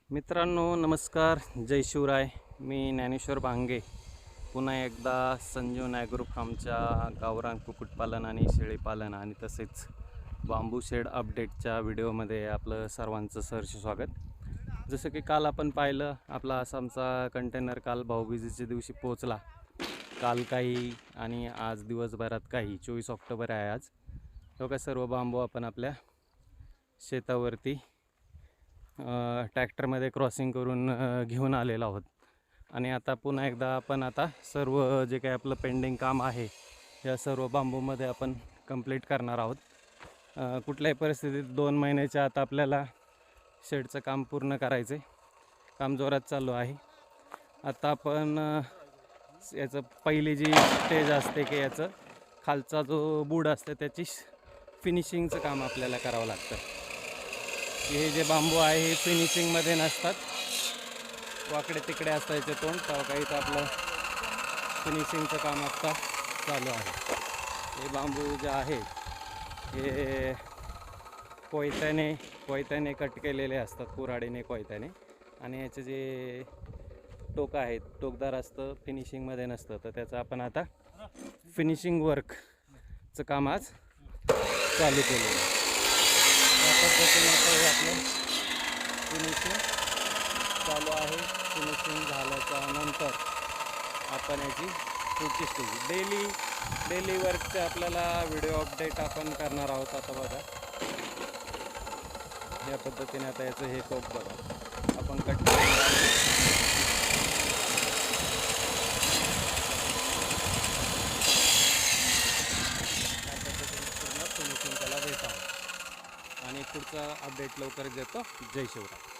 मित्रांनो नमस्कार, जय शिवराय. मी ज्ञानेश्वर भांगे पुन्हा एकदा संजीवन ॲग्रो फार्मच्या गावरान कुक्कुटपालन आणि शेळीपालन आणि तसेच बांबू शेड अपडेटच्या व्हिडिओमध्ये आपलं सर्वांचं सहर्ष स्वागत. जसं की काल आपण पाहिलं, आपला आसामचा कंटेनर काल भाऊबीजेच्या दिवशी पोहोचला. काल काही आणि आज दिवसभरात काही 24 ऑक्टोबर आहे आज. बघा सर्व बांबू आपण आपल्या शेतावरती ट्रॅक्टरमध्ये क्रॉसिंग करून घेऊन आलेलो आहोत. आणि आता पुन्हा एकदा आपण आता सर्व जे काही आपलं पेंडिंग काम आहे या सर्व बांबूमध्ये आपण कंप्लीट करणार आहोत. कुठल्याही परिस्थितीत 2 महिन्याच्या आत आपल्याला शेडचं काम पूर्ण करायचं आहे. काम जोरात चालू आहे. आता आपण याचं पहिली जी स्टेज असते की याचं खालचा जो बूड असते त्याची फिनिशिंगचं काम आपल्याला करावं लागतं. हे जे बांबू आहे हे फिनिशिंगमध्ये नसतात, वाकडे तिकडे असतं याचे तोंड. तेव्हा काहीच आपलं फिनिशिंगचं काम आत्ता चालू आहे. हे बांबू जे आहे हे कोयत्याने कट केलेले असतात, कुऱ्हाडीने कोयत्याने. आणि याचे जे टोक आहेत टोकदार असतं, फिनिशिंगमध्ये नसतं. तर त्याचं आपण आता फिनिशिंग वर्कचं काम आज चालू केलेलं आहे. त्या पद्धतीने आता हे आपलं फिनिशिंग चालू आहे. फिनिशिंग झाल्याच्या नंतर आपण याची पुढची स्टेज डेली वर्कचे आपल्याला व्हिडिओ अपडेट आपण करणार आहोत. आता बघा या पद्धतीने आता याचं हे टोक बघा आपण कट फिनिशिंग त्याला देत आहोत आणि पुढचा अपडेट लवकरच देतो. जय शिवराय.